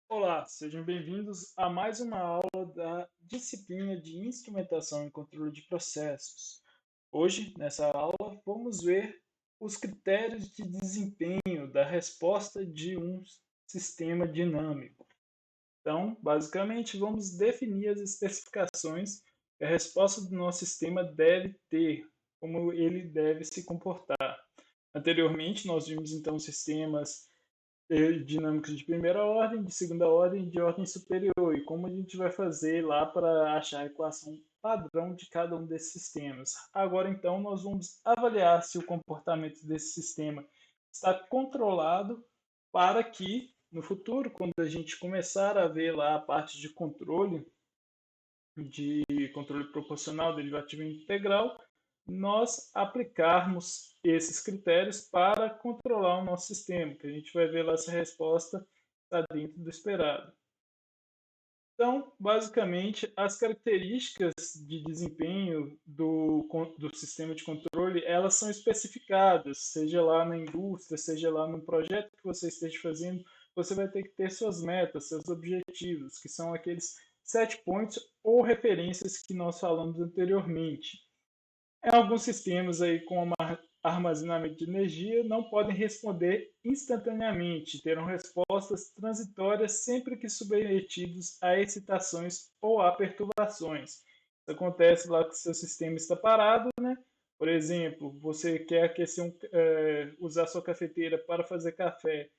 Olá, sejam bem-vindos a mais uma aula da disciplina de Instrumentação e Controle de Processos. Hoje, nessa aula, vamos ver os critérios de desempenho da resposta de um sistema dinâmico. Então, basicamente, vamos definir as especificações que a resposta do nosso sistema deve ter, como ele deve se comportar. Anteriormente, nós vimos então sistemas dinâmicos de primeira ordem, de segunda ordem e de ordem superior, e como a gente vai fazer lá para achar a equação padrão de cada um desses sistemas. Agora, então, nós vamos avaliar se o comportamento desse sistema está controlado para que, no futuro, quando a gente começar a ver lá a parte de controle proporcional, derivativo integral, nós aplicarmos esses critérios para controlar o nosso sistema, que a gente vai ver lá se a resposta está dentro do esperado. Então, basicamente, as características de desempenho do sistema de controle, elas são especificadas, seja lá na indústria, seja lá no projeto que você esteja fazendo, você vai ter que ter suas metas, seus objetivos, que são aqueles set points ou referências que nós falamos anteriormente. Em alguns sistemas aí com armazenamento de energia não podem responder instantaneamente, terão respostas transitórias sempre que submetidos a excitações ou a perturbações. Isso acontece lá que o seu sistema está parado, né? Por exemplo, você quer usar sua cafeteira para fazer café,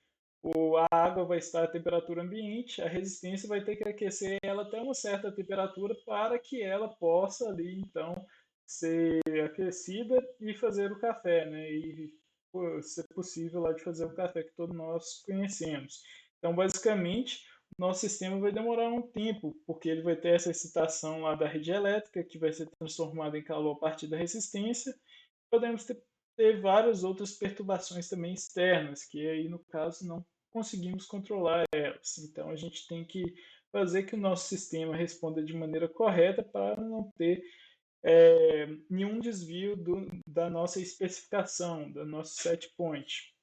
a água vai estar à temperatura ambiente, a resistência vai ter que aquecer ela até uma certa temperatura para que ela possa ali, então, ser aquecida e fazer o café, né? E ser possível lá de fazer o café que todos nós conhecemos. Então, basicamente, o nosso sistema vai demorar um tempo, porque ele vai ter essa excitação lá da rede elétrica, que vai ser transformada em calor a partir da resistência. Podemos ter várias outras perturbações também externas, que aí, no caso, não conseguimos controlar elas. Então, a gente tem que fazer que o nosso sistema responda de maneira correta para não ter nenhum desvio da nossa especificação, do nosso set point.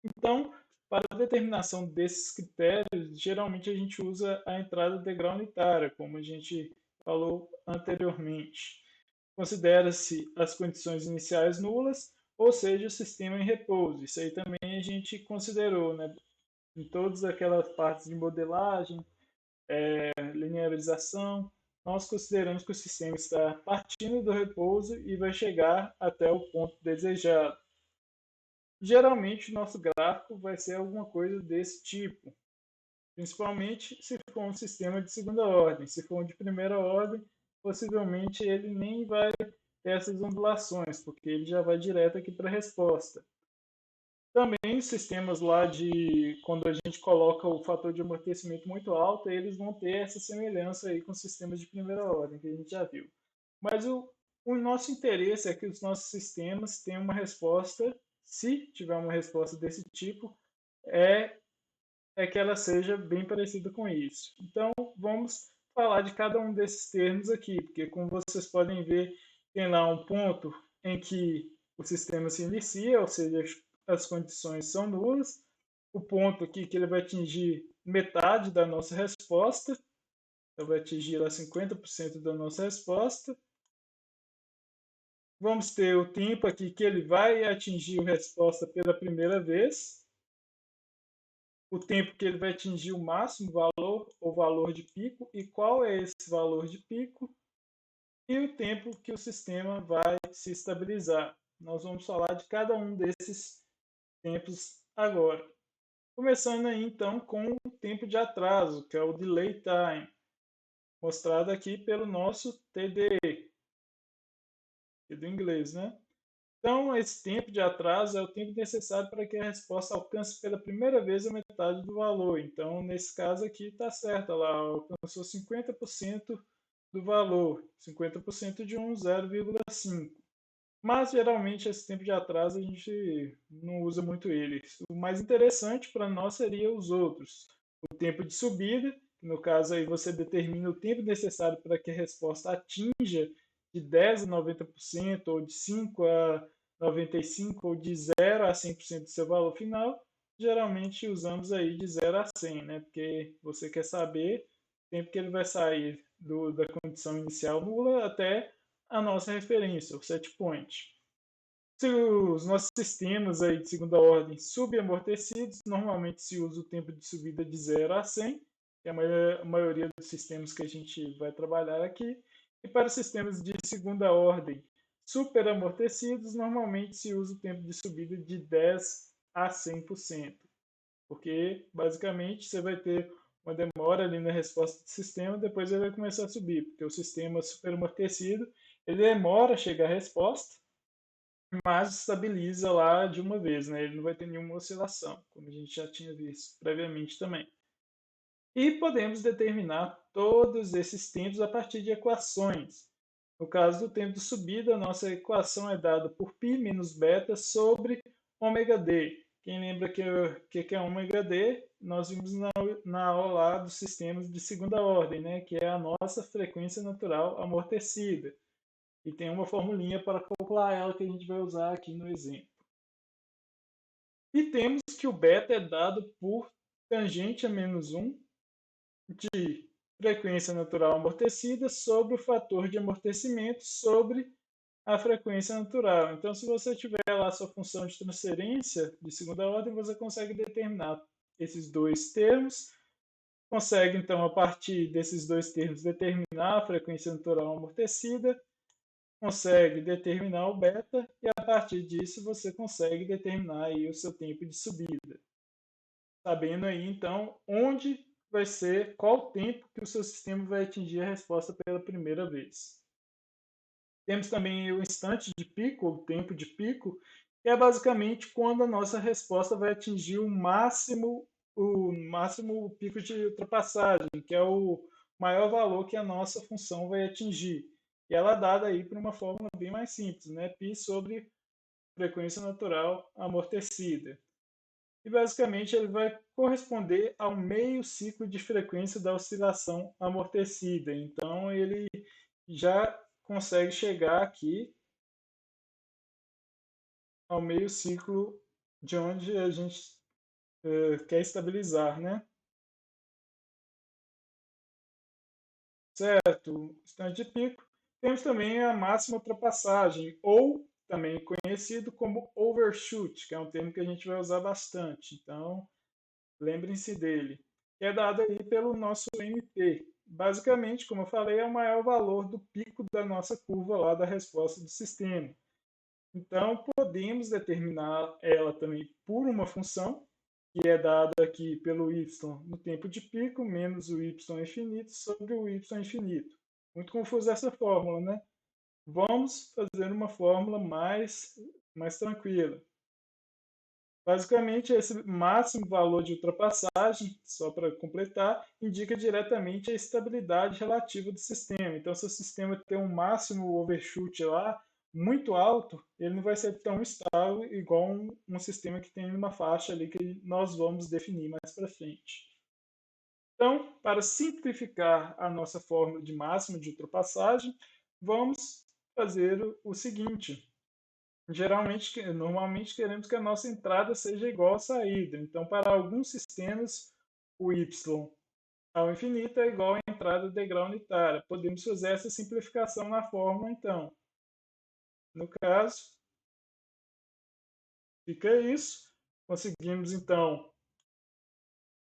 Então, para a determinação desses critérios, geralmente a gente usa a entrada degrau unitária, como a gente falou anteriormente. Considera-se as condições iniciais nulas, ou seja, o sistema em repouso. Isso aí também a gente considerou, né? Em todas aquelas partes de modelagem, linearização, nós consideramos que o sistema está partindo do repouso e vai chegar até o ponto desejado. Geralmente, o nosso gráfico vai ser alguma coisa desse tipo, principalmente se for um sistema de segunda ordem. Se for um de primeira ordem, possivelmente ele nem vai ter essas ondulações, porque ele já vai direto aqui para a resposta. Também sistemas lá de quando a gente coloca o fator de amortecimento muito alto, eles vão ter essa semelhança aí com sistemas de primeira ordem, que a gente já viu. Mas o nosso interesse é que os nossos sistemas tenham uma resposta, se tiver uma resposta desse tipo, é, é que ela seja bem parecida com isso. Então, vamos falar de cada um desses termos aqui, porque como vocês podem ver, tem lá um ponto em que o sistema se inicia, ou seja, as condições são nulas, o ponto aqui que ele vai atingir metade da nossa resposta, então vai atingir lá 50% da nossa resposta. Vamos ter o tempo aqui que ele vai atingir a resposta pela primeira vez, o tempo que ele vai atingir o máximo valor ou valor de pico e qual é esse valor de pico e o tempo que o sistema vai se estabilizar. Nós vamos falar de cada um desses tempos agora. Começando aí então com o tempo de atraso, que é o delay time, mostrado aqui pelo nosso TDE, do inglês, né? Então, esse tempo de atraso é o tempo necessário para que a resposta alcance pela primeira vez a metade do valor. Então, nesse caso aqui, está certo, ela alcançou 50% do valor, 50% de 0,5. Mas, geralmente, esse tempo de atraso a gente não usa muito ele. O mais interessante para nós seria os outros. O tempo de subida, que no caso aí você determina o tempo necessário para que a resposta atinja de 10 a 90%, ou de 5 a 95%, ou de 0 a 100% do seu valor final. geralmente usamos aí de 0 a 100, né? Porque você quer saber o tempo que ele vai sair da condição inicial nula até a nossa referência, o set point. Se os nossos sistemas aí de segunda ordem subamortecidos, normalmente se usa o tempo de subida de 0 a 100, que é a maioria dos sistemas que a gente vai trabalhar aqui. E para os sistemas de segunda ordem superamortecidos, normalmente se usa o tempo de subida de 10 a 100%, porque basicamente você vai ter uma demora ali na resposta do sistema, depois ele vai começar a subir, porque o sistema superamortecido, ele demora a chegar à resposta, mas estabiliza lá de uma vez, né? Ele não vai ter nenhuma oscilação, como a gente já tinha visto previamente também. E podemos determinar todos esses tempos a partir de equações. No caso do tempo de subida, a nossa equação é dada por π menos beta sobre ômega-d. Quem lembra que é ômega-d? Nós vimos na aula lá dos sistemas de segunda ordem, né? Que é a nossa frequência natural amortecida. E tem uma formulinha para calcular ela que a gente vai usar aqui no exemplo. E temos que o beta é dado por tangente a menos 1 de frequência natural amortecida sobre o fator de amortecimento sobre a frequência natural. Então, se você tiver lá a sua função de transferência de segunda ordem, você consegue determinar esses dois termos, consegue, então, a partir desses dois termos, determinar a frequência natural amortecida, consegue determinar o beta e a partir disso você consegue determinar aí o seu tempo de subida. Sabendo aí então onde vai ser, qual o tempo que o seu sistema vai atingir a resposta pela primeira vez. Temos também o instante de pico, ou tempo de pico, que é basicamente quando a nossa resposta vai atingir o máximo pico de ultrapassagem, que é o maior valor que a nossa função vai atingir. E ela é dada aí por uma fórmula bem mais simples, né? Π sobre frequência natural amortecida. E basicamente ele vai corresponder ao meio ciclo de frequência da oscilação amortecida. Então ele já consegue chegar aqui ao meio ciclo de onde a gente quer estabilizar, né? Certo, instante de pico. Temos também a máxima ultrapassagem, ou também conhecido como overshoot, que é um termo que a gente vai usar bastante. Então, lembrem-se dele. Que é dado aí pelo nosso MP. Basicamente, como eu falei, é o maior valor do pico da nossa curva lá da resposta do sistema. Então, podemos determinar ela também por uma função, que é dada aqui pelo y no tempo de pico, menos o y infinito sobre o y infinito. Muito confusa essa fórmula, né? Vamos fazer uma fórmula mais tranquila. Basicamente, esse máximo valor de ultrapassagem, só para completar, indica diretamente a estabilidade relativa do sistema. Então, se o sistema tem um máximo overshoot lá muito alto, ele não vai ser tão estável igual um sistema que tem uma faixa ali que nós vamos definir mais para frente. Então, para simplificar a nossa fórmula de máximo de ultrapassagem, vamos fazer o seguinte. Normalmente queremos que a nossa entrada seja igual à saída. Então, para alguns sistemas, o y ao infinito é igual à entrada de degrau unitária. Podemos fazer essa simplificação na fórmula, então. No caso, fica isso. Conseguimos, então,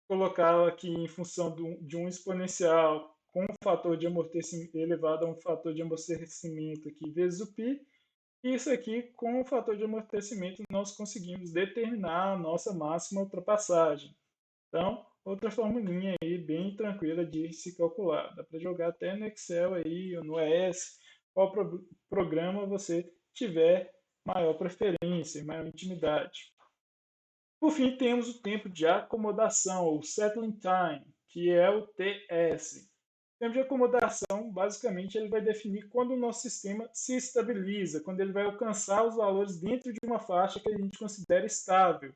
colocá-la aqui em função de um exponencial com um fator de amortecimento elevado a um fator de amortecimento aqui vezes o π. Isso aqui, com o fator de amortecimento, nós conseguimos determinar a nossa máxima ultrapassagem. Então, outra formulinha aí bem tranquila de se calcular. Dá para jogar até no Excel aí, ou no ES, qual programa você tiver maior preferência, maior intimidade. Por fim, temos o tempo de acomodação, ou settling time, que é o TS. O tempo de acomodação, basicamente, ele vai definir quando o nosso sistema se estabiliza, quando ele vai alcançar os valores dentro de uma faixa que a gente considera estável.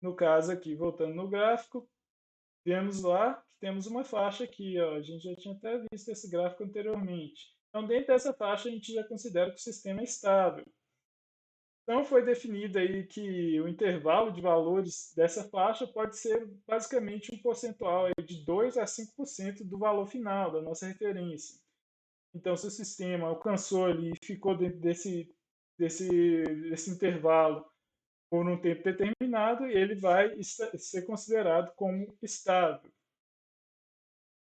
No caso aqui, voltando no gráfico, vemos lá que temos uma faixa aqui, ó, a gente já tinha até visto esse gráfico anteriormente. Então, dentro dessa faixa, a gente já considera que o sistema é estável. Então, foi definido aí que o intervalo de valores dessa faixa pode ser basicamente um percentual aí de 2 a 5% do valor final da nossa referência. Então, se o sistema alcançou ali e ficou dentro desse intervalo por um tempo determinado, ele vai ser considerado como estável.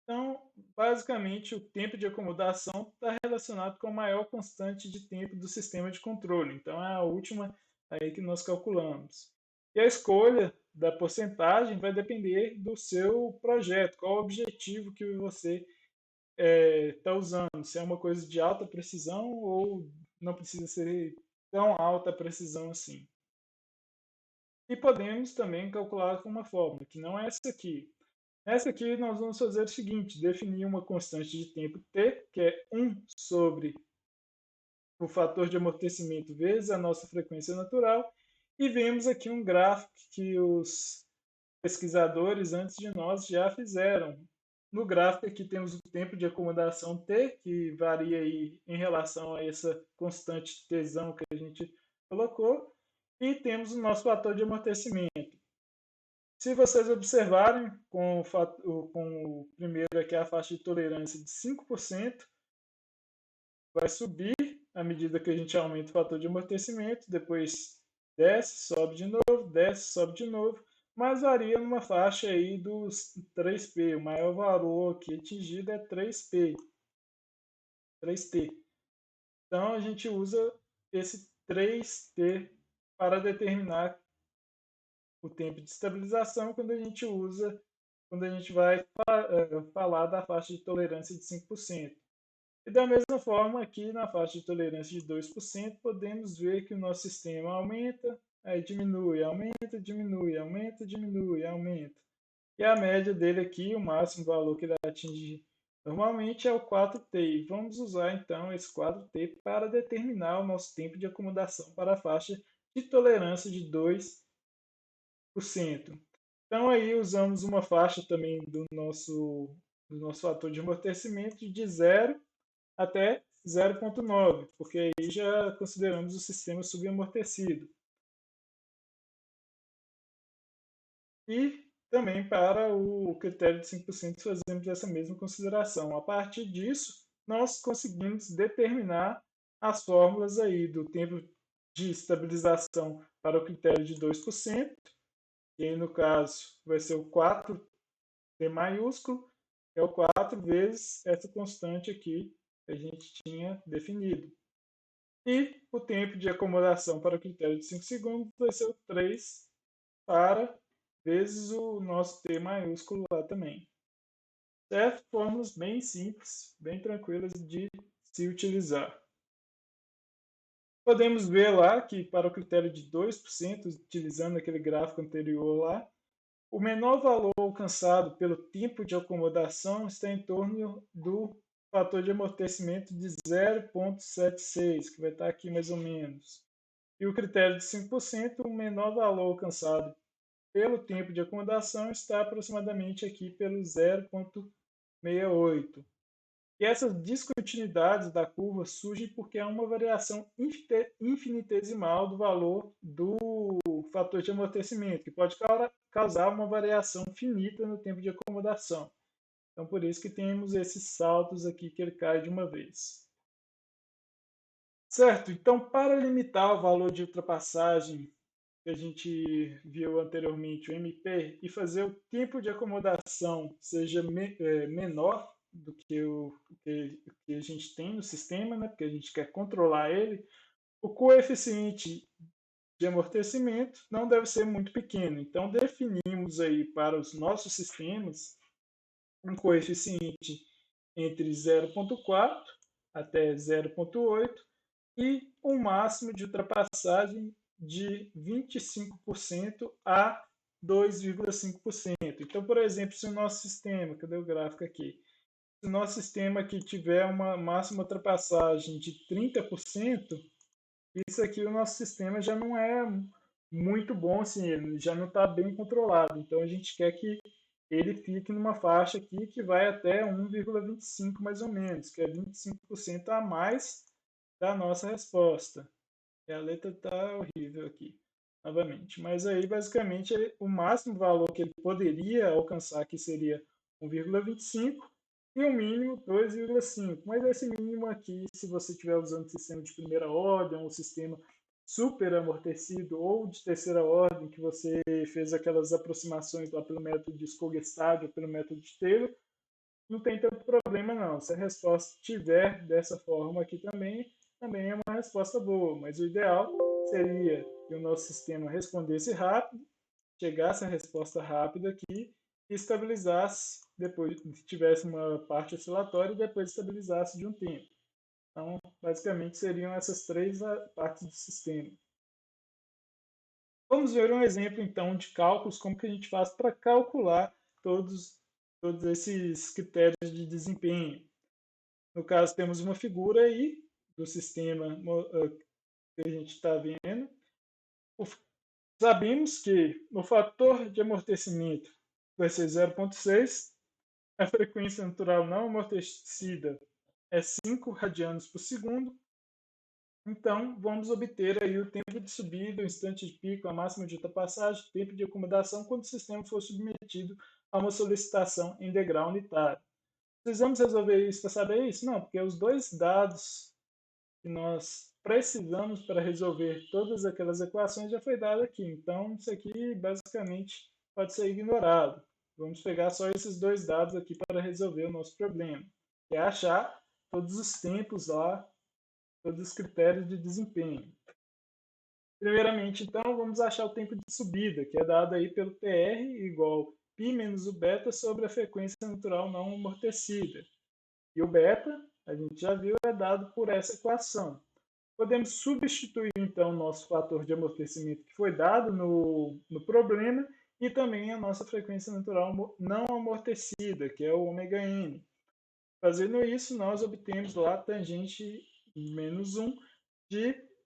Então, basicamente, o tempo de acomodação está relacionado com a maior constante de tempo do sistema de controle. Então, é a última aí que nós calculamos. E a escolha da porcentagem vai depender do seu projeto, qual o objetivo que você está usando, se é uma coisa de alta precisão ou não precisa ser tão alta precisão assim. E podemos também calcular com uma fórmula, que não é essa aqui. Essa aqui nós vamos fazer o seguinte, definir uma constante de tempo t, que é 1 sobre o fator de amortecimento vezes a nossa frequência natural, e vemos aqui um gráfico que os pesquisadores antes de nós já fizeram. No gráfico aqui temos o tempo de acomodação t, que varia aí em relação a essa constante tzão que a gente colocou, e temos o nosso fator de amortecimento. Se vocês observarem, com o primeiro aqui, a faixa de tolerância de 5%, vai subir à medida que a gente aumenta o fator de amortecimento, depois desce, sobe de novo, desce, sobe de novo, mas varia numa faixa aí dos 3P. O maior valor aqui atingido é 3P, 3T. Então a gente usa esse 3T para determinar o tempo de estabilização quando a gente vai falar da faixa de tolerância de 5%. E da mesma forma, aqui na faixa de tolerância de 2%, podemos ver que o nosso sistema aumenta, aí diminui, aumenta, diminui, aumenta, diminui, aumenta. E a média dele aqui, o máximo valor que ele atinge normalmente é o 4T. E vamos usar então esse 4T para determinar o nosso tempo de acomodação para a faixa de tolerância de 2%. Então aí usamos uma faixa também do nosso fator de amortecimento de 0 até 0,9, porque aí já consideramos o sistema subamortecido. E também para o critério de 5% fazemos essa mesma consideração. A partir disso, nós conseguimos determinar as fórmulas aí do tempo de estabilização para o critério de 2%, que aí no caso vai ser o 4T maiúsculo, que é o 4 vezes essa constante aqui que a gente tinha definido. E o tempo de acomodação para o critério de 5 segundos vai ser o 3 para vezes o nosso T maiúsculo lá também. Certo? Fórmulas bem simples, bem tranquilas de se utilizar. Podemos ver lá que para o critério de 2%, utilizando aquele gráfico anterior lá, o menor valor alcançado pelo tempo de acomodação está em torno do fator de amortecimento de 0,76, que vai estar aqui mais ou menos. E o critério de 5%, o menor valor alcançado pelo tempo de acomodação está aproximadamente aqui pelo 0,68. E essas discontinuidades da curva surgem porque há uma variação infinitesimal do valor do fator de amortecimento, que pode causar uma variação finita no tempo de acomodação. Então, por isso que temos esses saltos aqui que ele cai de uma vez. Certo, então para limitar o valor de ultrapassagem que a gente viu anteriormente, o MP, e fazer o tempo de acomodação seja menor do que o que a gente tem no sistema, né? Porque a gente quer controlar ele, o coeficiente de amortecimento não deve ser muito pequeno. Então, definimos aí para os nossos sistemas um coeficiente entre 0,4 até 0,8 e um máximo de ultrapassagem de 25% a 2,5%. Então, por exemplo, se o nosso sistema, cadê o gráfico aqui? Se o nosso sistema aqui tiver uma máxima ultrapassagem de 30%, isso aqui o nosso sistema já não é muito bom, assim, ele já não está bem controlado. Então, a gente quer que ele fique numa faixa aqui que vai até 1,25 mais ou menos, que é 25% a mais da nossa resposta. E a letra está horrível aqui, novamente. Mas aí, basicamente, o máximo valor que ele poderia alcançar aqui seria 1,25 e o mínimo 2,5. Mas esse mínimo aqui, se você estiver usando sistema de primeira ordem, um sistema super amortecido ou de terceira ordem, que você fez aquelas aproximações lá pelo método de Skogestad ou pelo método de Taylor, não tem tanto problema não. Se a resposta tiver dessa forma aqui também é uma resposta boa, mas o ideal seria que o nosso sistema respondesse rápido, chegasse a resposta rápida aqui e estabilizasse depois, tivesse uma parte oscilatória e depois estabilizasse de um tempo. Então, basicamente seriam essas três partes do sistema. Vamos ver um exemplo então de cálculos, como que a gente faz para calcular todos esses critérios de desempenho. No caso, temos uma figura aí do sistema que a gente está vendo. Sabemos que o fator de amortecimento vai ser 0,6, a frequência natural não amortecida é 5 radianos por segundo. Então, vamos obter aí o tempo de subida, o instante de pico, a máxima de ultrapassagem, tempo de acomodação quando o sistema for submetido a uma solicitação em degrau unitário. Precisamos resolver isso para saber isso? Não, porque os dois dados que nós precisamos para resolver todas aquelas equações já foi dado aqui. Então, isso aqui basicamente pode ser ignorado. Vamos pegar só esses dois dados aqui para resolver o nosso problema, que é achar todos os tempos lá, todos os critérios de desempenho. Primeiramente, então, vamos achar o tempo de subida, que é dado aí pelo PR igual π menos o beta sobre a frequência natural não amortecida. E o beta, a gente já viu, é dado por essa equação. Podemos substituir, então, o nosso fator de amortecimento que foi dado no problema e também a nossa frequência natural não amortecida, que é o ômega-n. Fazendo isso, nós obtemos lá a tangente menos 1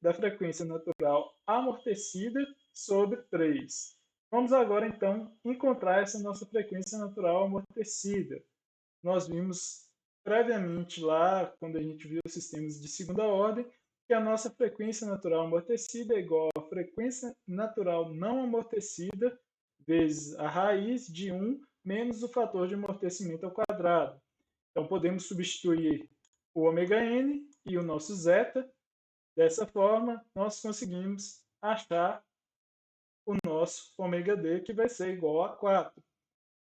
da frequência natural amortecida sobre 3. Vamos agora, então, encontrar essa nossa frequência natural amortecida. Nós vimos previamente lá, quando a gente viu os sistemas de segunda ordem, que a nossa frequência natural amortecida é igual à frequência natural não amortecida vezes a raiz de 1 menos o fator de amortecimento ao quadrado. Então, podemos substituir o ômega-n e o nosso zeta. Dessa forma, nós conseguimos achar o nosso ômega-d, que vai ser igual a 4.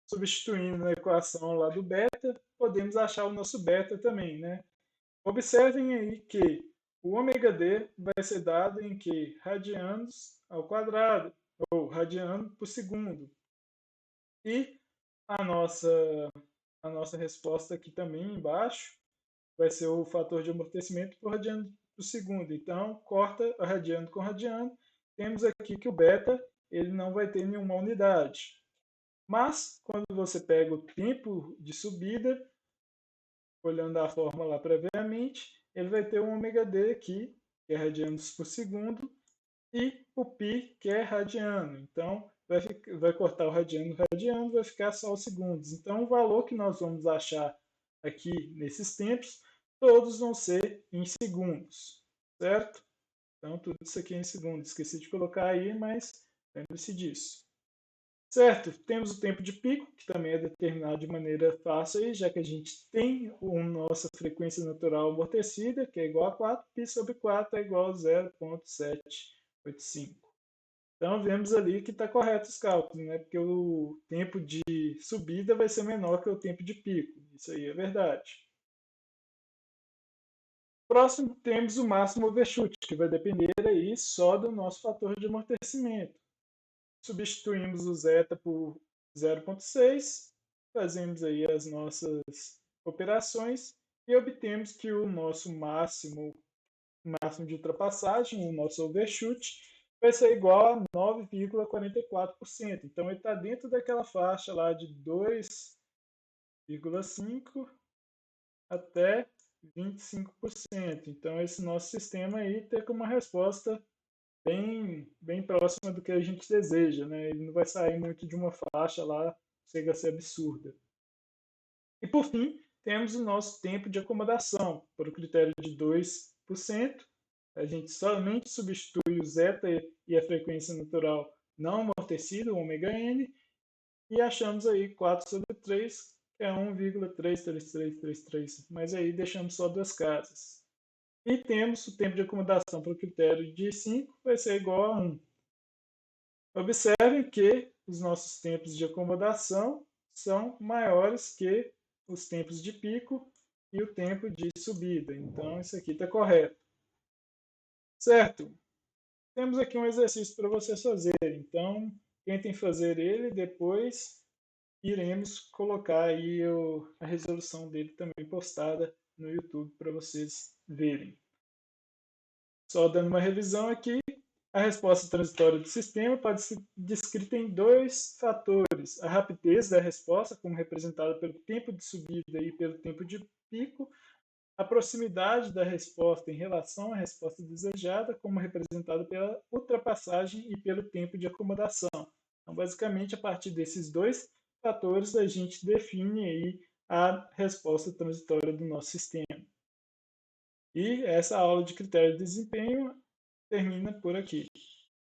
Substituindo na equação lá do beta, podemos achar o nosso beta também, né? Observem aí que o ômega-d vai ser dado em que radianos ao quadrado, ou radiano por segundo. E a nossa resposta aqui também embaixo vai ser o fator de amortecimento por radiano por segundo. Então, corta radiano com radiano. Temos aqui que o beta ele não vai ter nenhuma unidade. Mas, quando você pega o tempo de subida, olhando a fórmula previamente, ele vai ter um ômega-d aqui, que é radianos por segundo, e o π, que é radiano. Então, vai cortar o radiano, vai ficar só os segundos. Então, o valor que nós vamos achar aqui nesses tempos, todos vão ser em segundos, certo? Então, tudo isso aqui é em segundos. Esqueci de colocar aí, mas lembre-se disso. Certo, temos o tempo de pico, que também é determinado de maneira fácil, aí, já que a gente tem a nossa frequência natural amortecida, que é igual a 4, π sobre 4 é igual a 0,785. Então, vemos ali que está correto os cálculos, né? Porque o tempo de subida vai ser menor que o tempo de pico. Isso aí é verdade. Próximo, temos o máximo overshoot, que vai depender aí só do nosso fator de amortecimento. Substituímos o zeta por 0,6, fazemos aí as nossas operações e obtemos que o nosso máximo de ultrapassagem, o nosso overshoot, vai ser igual a 9,44%. Então, ele está dentro daquela faixa lá de 2,5% até 25%. Então, esse nosso sistema aí tem como uma resposta bem próxima do que a gente deseja, né? Ele não vai sair muito de uma faixa lá, chega a ser absurda. E por fim, temos o nosso tempo de acomodação, por o critério de 2%. a gente somente substitui o zeta e a frequência natural não amortecida, o ômega n, e achamos aí 4/3, que é 1,33333, mas aí deixamos só duas casas. E temos o tempo de acomodação para o critério de 5, vai ser igual a 1. Observem que os nossos tempos de acomodação são maiores que os tempos de pico e o tempo de subida. Então, isso aqui está correto. Certo? Temos aqui um exercício para vocês fazerem. Então, tentem fazer ele, depois iremos colocar aí a resolução dele também postada no YouTube para vocês verem. Só dando uma revisão aqui, a resposta transitória do sistema pode ser descrita em dois fatores: a rapidez da resposta, como representada pelo tempo de subida e pelo tempo de pico, a proximidade da resposta em relação à resposta desejada, como representada pela ultrapassagem e pelo tempo de acomodação. Então, basicamente, a partir desses dois fatores, a gente define aí a resposta transitória do nosso sistema. E essa aula de critério de desempenho termina por aqui.